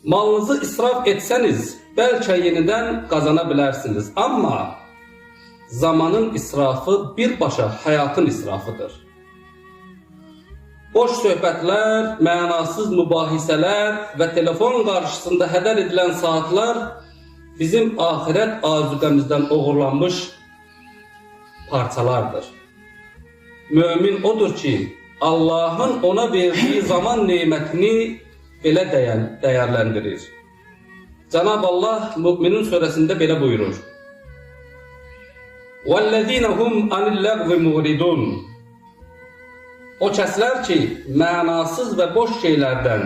Malınızı israf etseniz belki yeniden kazanabilirsiniz. Ama zamanın israfı birbaşa hayatın israfıdır. Boş söhbətlər, mənasız mübahisələr və telefon qarşısında hədər edilən saatlar bizim ahirət azuqəmizdən oğurlanmış parçalardır. Mümin odur ki, Allah'ın ona verdiği zaman nimetini belə değerlendirir. Cenab-ı Allah Müminin suresinde belə buyurur. وَالَّذ۪ينَ هُمْ عَنِ اللَّغْوِ مُغْرِدُونَ O kəslər ki, mənasız və boş şeylərdən,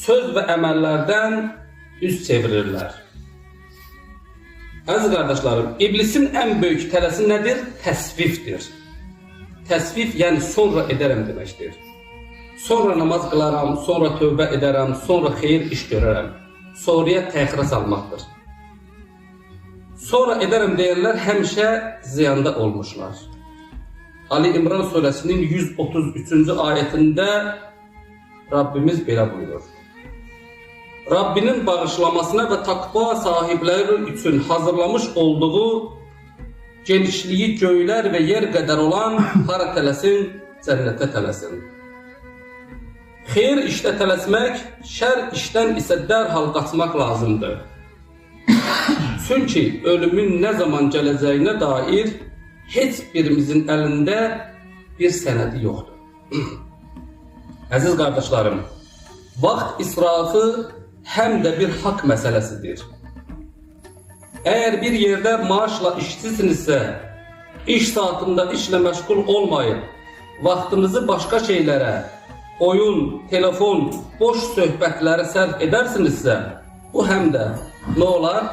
söz və əməllərdən üz çevirirlər. Əziz qardaşlarım, iblisin ən böyük tələsi nədir? Təsvifdir. Təsvif, yəni sonra edərəm deməkdir. Sonra namaz qılaram, sonra tövbə edərəm, sonra xeyir iş görərəm. Sonraya təxirə salmaqdır. Sonra edərəm deyənlər həmişə ziyanda olmuşlar. Ali İmran suresinin 133. ayetində Rabbimiz belə buyurur. Rabbinin bağışlamasına və takva sahibləri üçün hazırlamış olduğu genişliyi göylər və yer qədər olan hara tələsin, cənnətə tələsin. Xeyir işdə tələsmək, şər işdən isə dərhal qaçmaq lazımdır. Çünki ölümün nə zaman gələcəyinə dair heç birimizin əlində bir sənədi yoxdur. Əziz qardaşlarım, vaxt israfı həm də bir haqq məsələsidir. Əgər bir yerdə maaşla işçisinizsə, iş saatında işlə məşğul olmayıb, vaxtınızı başqa şeylərə, oyun, telefon, boş söhbətlərə sərf edərsinizsə, bu həm də nə olar?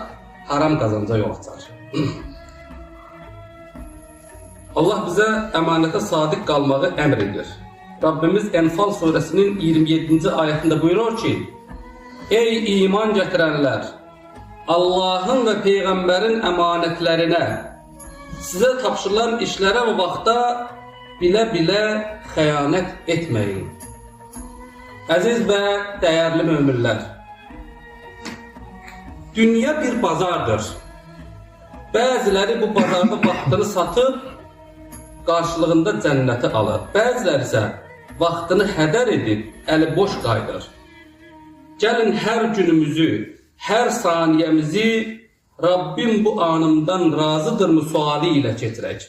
Haram qazanca yol açar. Allah bizə əmanətə sadiq qalmağı əmr edir. Rabbimiz Enfal suresinin 27. ayetində buyurur ki, Ey iman gətirənlər! Allahın və Peyğəmbərin əmanətlərinə, sizə tapşırılan işlərə və vaxta bilə-bilə xəyanət etməyin. Əziz və dəyərli möminlər, dünya bir bazardır. Bəziləri bu bazarda vaxtını satıb, qarşılığında cənnəti alır. Bəziləri isə vaxtını hədər edib, əli boş qayıdır. Gəlin hər günümüzü, hər saniyəmizi Rabbim bu anımdan razıdırmı sualı ilə keçirək.